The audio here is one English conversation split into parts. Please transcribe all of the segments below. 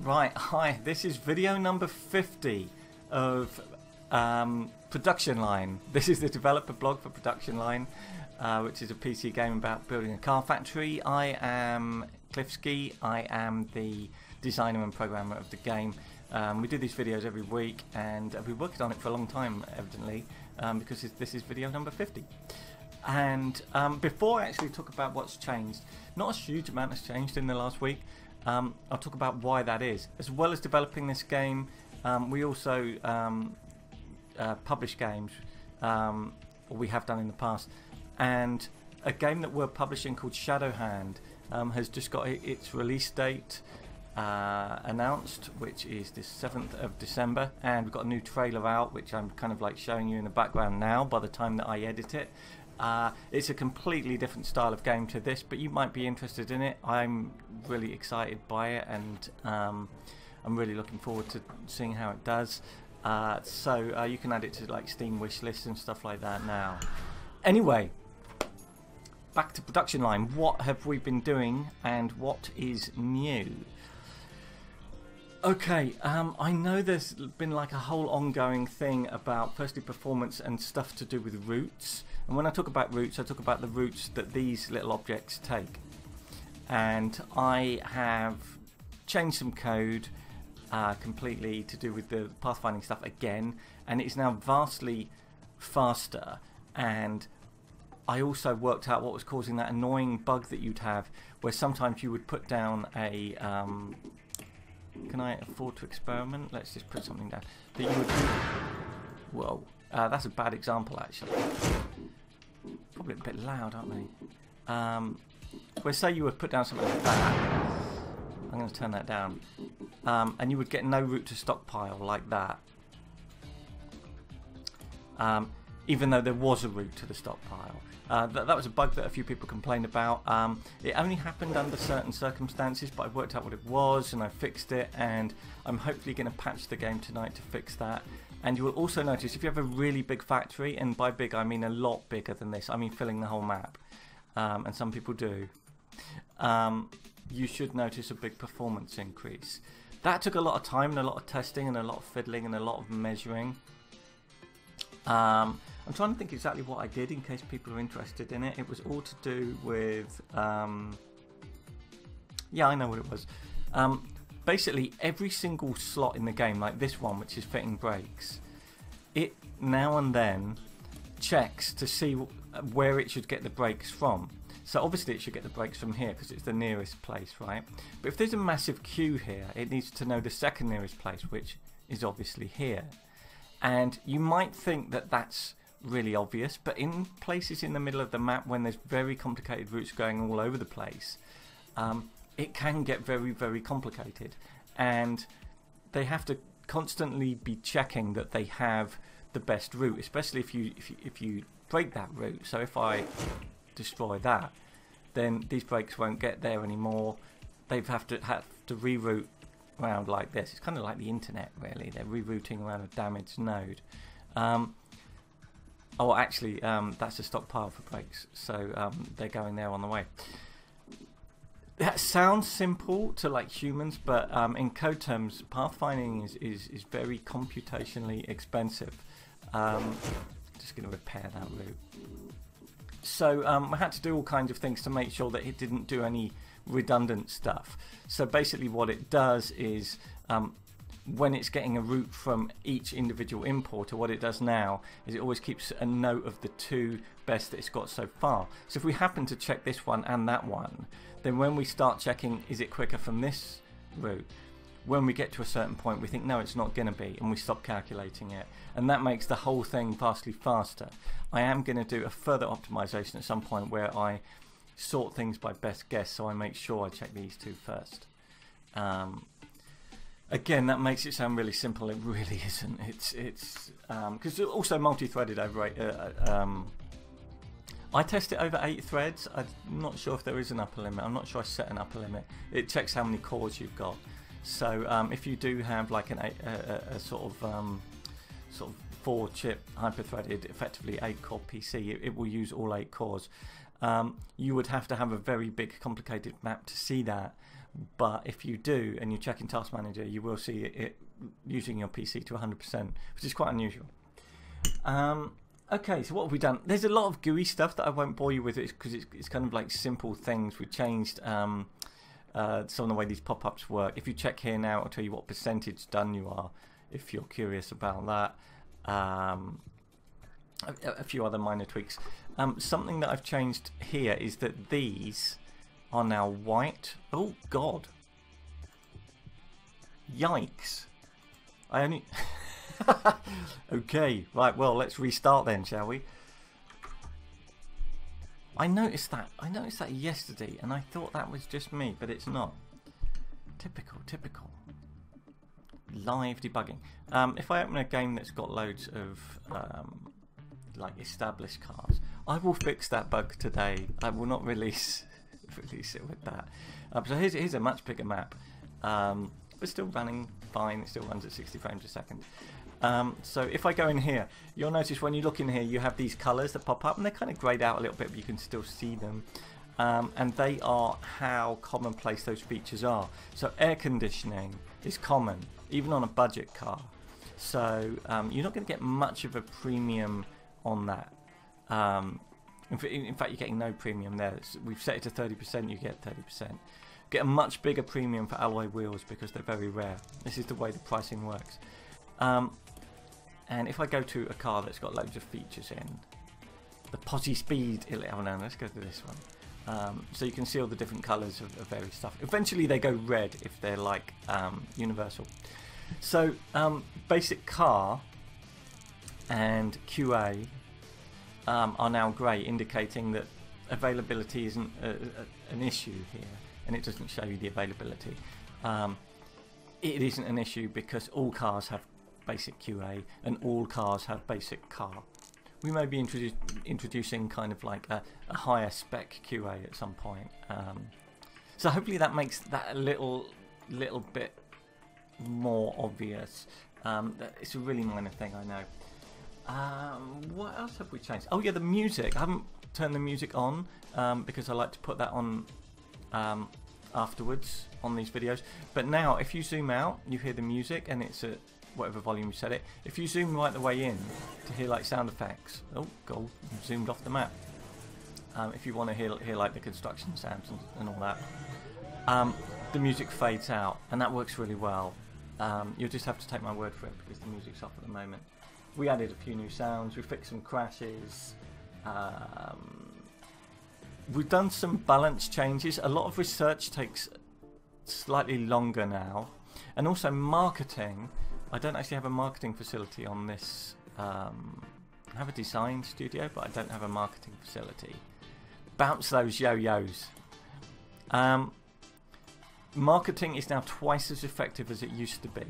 Right, hi, this is video number 50 of Production Line. This is the developer blog for Production Line, which is a PC game about building a car factory. I am Cliffsky. I am the designer and programmer of the game. We do these videos every week, and we've been working on it for a long time, evidently, because this is video number 50. And before I actually talk about what's changed, not a huge amount has changed in the last week. I'll talk about why that is. As well as developing this game, we also publish games, or we have done in the past. And a game that we're publishing called Shadow Hand has just got its release date announced, which is the 7th of December. And we've got a new trailer out, which I'm kind of like showing you in the background now by the time that I edit it. It's a completely different style of game to this, but you might be interested in it. I'm really excited by it, and I'm really looking forward to seeing how it does. So you can add it to like Steam wish lists and stuff like that now. Anyway, back to Production Line. What have we been doing and what is new? Okay, I know there's been like a whole ongoing thing about firstly performance and stuff to do with routes. And when I talk about routes, I talk about the routes that these little objects take. And I have changed some code completely to do with the pathfinding stuff again, and it's now vastly faster. And I also worked out what was causing that annoying bug that you'd have, where sometimes you would put down a can I afford to experiment? Let's just put something down that you would. Whoa, that's a bad example actually. Probably a bit loud, aren't they? Where say you would put down something like that. I'm going to turn that down, and you would get no route to stockpile like that. Even though there was a route to the stockpile. That was a bug that a few people complained about. It only happened under certain circumstances, but I worked out what it was and I fixed it, and I'm hopefully going to patch the game tonight to fix that. And you will also notice if you have a really big factory, and by big I mean a lot bigger than this, I mean filling the whole map, and some people do, you should notice a big performance increase. That took a lot of time and a lot of testing and a lot of fiddling and a lot of measuring. I'm trying to think exactly what I did in case people are interested in it. It was all to do with yeah, I know what it was. Basically every single slot in the game, like this one which is fitting brakes, it now and then checks to see where it should get the brakes from. So obviously it should get the brakes from here because it's the nearest place, right? But if there's a massive queue here, it needs to know the second nearest place, which is obviously here. And you might think that that's really obvious, but in places in the middle of the map when there's very complicated routes going all over the place, it can get very, very complicated, and they have to constantly be checking that they have the best route, especially if you break that route. So if I destroy that, then these brakes won't get there anymore. They have to reroute around like this. It's kind of like the internet, really. They're rerouting around a damaged node. Oh, actually, that's a stockpile for brakes, so they're going there on the way. That sounds simple to like humans, but in code terms, pathfinding is very computationally expensive. Just going to repair that route. So I had to do all kinds of things to make sure that it didn't do any redundant stuff. So basically what it does is when it's getting a route from each individual importer, what it does now is it always keeps a note of the two best that it's got so far. So if we happen to check this one and that one, then when we start checking is it quicker from this route, when we get to a certain point we think no, it's not going to be, and we stop calculating it, and that makes the whole thing vastly faster. I am going to do a further optimization at some point where I sort things by best guess, so I make sure I check these two first. Again, that makes it sound really simple. It really isn't. It's because it's also multi-threaded over I test it over 8 threads. I'm not sure if there is an upper limit. I'm not sure I set an upper limit. It checks how many cores you've got. So if you do have like a sort of 4-chip hyper-threaded, effectively 8-core PC, it will use all 8 cores. You would have to have a very big complicated map to see that, but if you do and you check in Task Manager, you will see it using your PC to 100%, which is quite unusual. Okay, so what have we done? There's a lot of GUI stuff that I won't bore you with because it's kind of like simple things. We changed some of the way these pop-ups work. If you check here now, it'll tell you what percentage done you are, if you're curious about that. A few other minor tweaks. Something that I've changed here is that these are now white. Oh God! Yikes! I only. Okay, right. Well, let's restart then, shall we? I noticed that yesterday, and I thought that was just me, but it's not. Typical. Live debugging. If I open a game that's got loads of like established cars, I will fix that bug today. I will not release it with that. So here's a much bigger map, but still running fine. It still runs at 60 frames a second. So if I go in here, you'll notice when you look in here, you have these colours that pop up, and they're kind of greyed out a little bit, but you can still see them. And they are how commonplace those features are. So air conditioning is common, even on a budget car. So you're not going to get much of a premium on that. In fact, you're getting no premium there. We've set it to 30%, you get 30%. Get a much bigger premium for alloy wheels because they're very rare. This is the way the pricing works. And if I go to a car that's got loads of features in, the Positech Speed, oh no, let's go to this one. So you can see all the different colours of various stuff. Eventually they go red if they're like universal. So basic car and QA are now grey, indicating that availability isn't an issue here, and it doesn't show you the availability. It isn't an issue because all cars have basic QA and all cars have basic car. We may be introducing kind of like a higher spec QA at some point. So hopefully that makes that a little bit more obvious. It's a really minor thing, I know. What else have we changed? Oh yeah, the music. I haven't turned the music on because I like to put that on afterwards on these videos. But now if you zoom out, you hear the music and it's at whatever volume you set it. If you zoom right the way in to hear like sound effects, oh god, zoomed off the map. If you want to hear like the construction sounds and all that, the music fades out, and that works really well. You'll just have to take my word for it because the music's off at the moment. We added a few new sounds, we fixed some crashes, we've done some balance changes. A lot of research takes slightly longer now, and also marketing. I don't actually have a marketing facility on this. I have a design studio, but I don't have a marketing facility. Bounce those yo-yos. Marketing is now twice as effective as it used to be.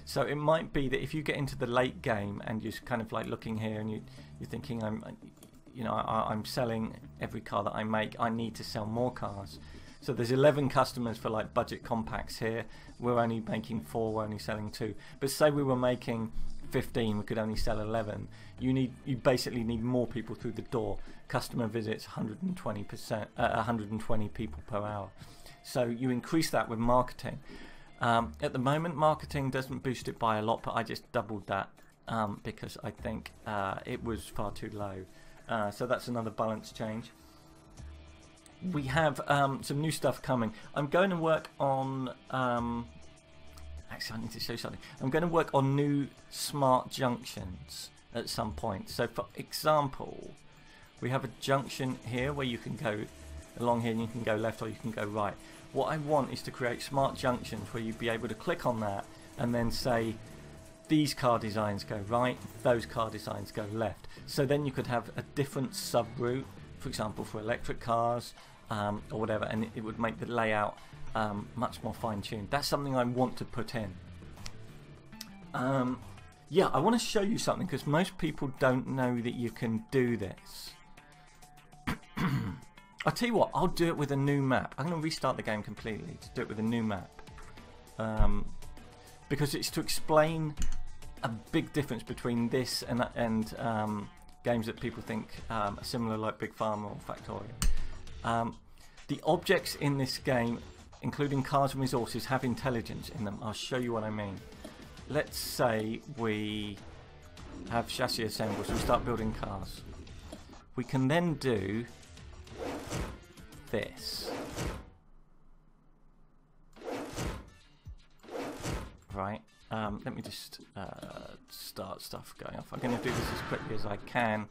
So it might be that if you get into the late game and you're kind of like looking here and you're thinking, I'm selling every car that I make, I need to sell more cars. So there's 11 customers for like budget compacts here. We're only making 4, we're only selling 2. But say we were making 15, we could only sell 11. You basically need more people through the door. Customer visits 120%, 120 people per hour. So you increase that with marketing. At the moment, marketing doesn't boost it by a lot, but I just doubled that because I think it was far too low. So that's another balance change. We have some new stuff coming. I'm going to work on... actually, I need to show you something. I'm going to work on new smart junctions at some point. So, for example, we have a junction here where you can go along here and you can go left or you can go right. What I want is to create smart junctions where you'd be able to click on that and then say, these car designs go right, those car designs go left. So then you could have a different sub-route, for example, for electric cars or whatever, and it would make the layout much more fine-tuned. That's something I want to put in. Yeah, I want to show you something because most people don't know that you can do this. I'll tell you what, I'll do it with a new map. I'm going to restart the game completely to do it with a new map. Because it's to explain a big difference between this and games that people think are similar, like Big Farm or Factorio. The objects in this game, including cars and resources, have intelligence in them. I'll show you what I mean. Let's say we have chassis assembled, so we start building cars. We can then do this. Right, let me just start stuff going off. I'm going to do this as quickly as I can.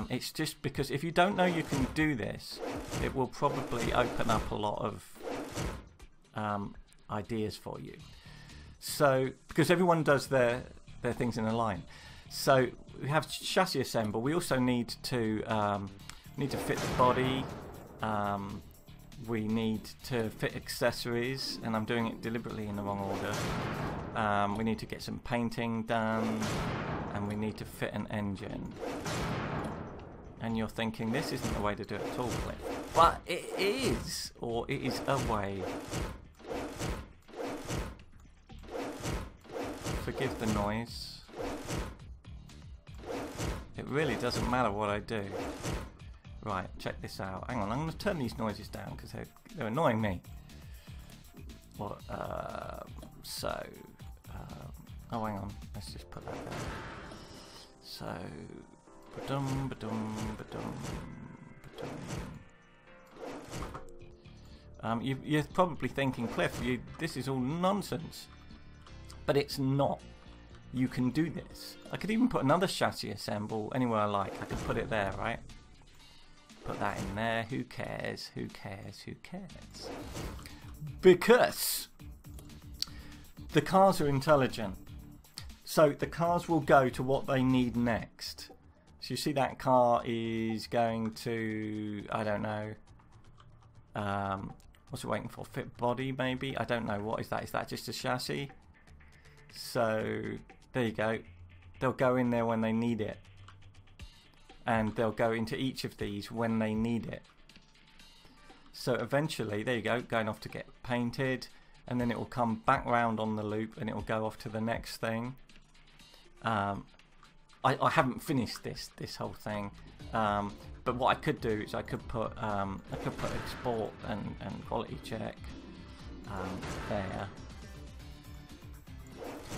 It's just because if you don't know you can do this, it will probably open up a lot of ideas for you. So, because everyone does their things in a line. So we have chassis assemble. We also need to fit the body. We need to fit accessories, and I'm doing it deliberately in the wrong order. We need to get some painting done, and we need to fit an engine. And you're thinking, this isn't the way to do it at all, Cliff. But it is, or it is a way. Forgive the noise. It really doesn't matter what I do. Right, check this out. Hang on, I'm going to turn these noises down because they're annoying me. What? Oh, hang on. Let's just put that there. So, ba-dum, ba-dum, ba-dum, ba-dum. You're probably thinking, Cliff, this is all nonsense. But it's not. You can do this. I could even put another chassis assemble anywhere I like. I could put it there, right? Put that in there. Who cares? Who cares? Who cares? Because the cars are intelligent. So the cars will go to what they need next. So you see that car is going to, I don't know, what's it waiting for? Fit body maybe? I don't know. What is that? Is that just a chassis? So there you go. They'll go in there when they need it. And they'll go into each of these when they need it. So eventually, there you go, going off to get painted, and then it will come back round on the loop and it will go off to the next thing. I haven't finished this whole thing, but what I could do is I could put export and quality check there.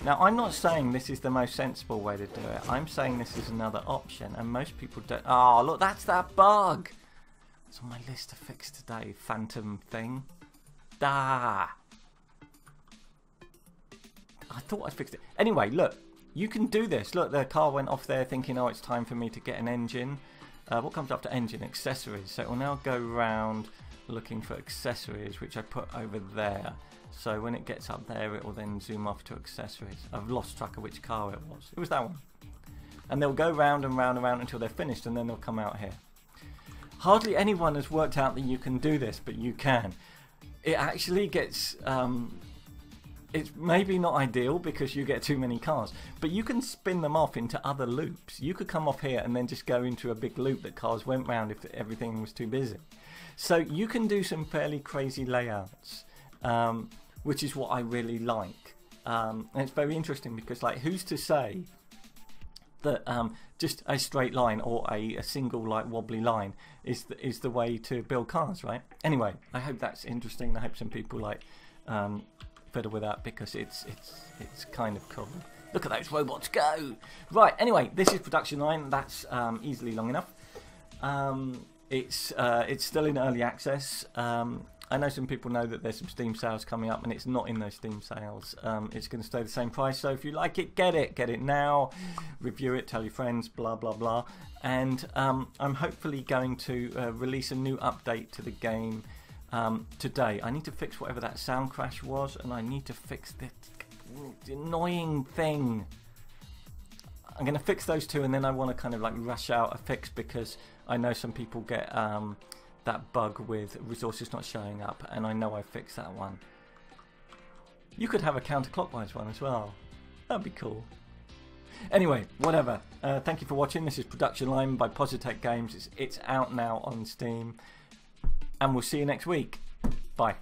Now, I'm not saying this is the most sensible way to do it. I'm saying this is another option, and most people don't. Oh, look, that's that bug. It's on my list to fix today. Phantom thing. I thought I fixed it. Anyway, look, you can do this. Look, the car went off there thinking, oh, it's time for me to get an engine. What comes after engine? Accessories. So it will now go round looking for accessories, which I put over there. So when it gets up there, it will then zoom off to accessories. I've lost track of which car it was. It was that one. And they'll go round and round and round until they're finished, and then they'll come out here. Hardly anyone has worked out that you can do this, but you can. It actually gets... it's maybe not ideal because you get too many cars, but you can spin them off into other loops. You could come off here and then just go into a big loop that cars went round if everything was too busy. So you can do some fairly crazy layouts. Which is what I really like, and it's very interesting because, like, who's to say that just a straight line or a single like wobbly line is the way to build cars, right? Anyway, I hope that's interesting. I hope some people like fiddle with that because it's kind of cool. Look at those robots go! Right. Anyway, this is production line. That's easily long enough. It's still in early access. I know some people know that there's some Steam sales coming up, and it's not in those Steam sales. It's going to stay the same price, so if you like it, get it now, review it, tell your friends, blah blah blah. And I'm hopefully going to release a new update to the game today. I need to fix whatever that sound crash was, and I need to fix the annoying thing. I'm going to fix those two, and then I want to kind of like rush out a fix because I know some people get that bug with resources not showing up, and I know I fixed that one. You could have a counterclockwise one as well. That'd be cool. Anyway, whatever. Thank you for watching. This is Production Line by Positech Games. It's out now on Steam, and we'll see you next week. Bye.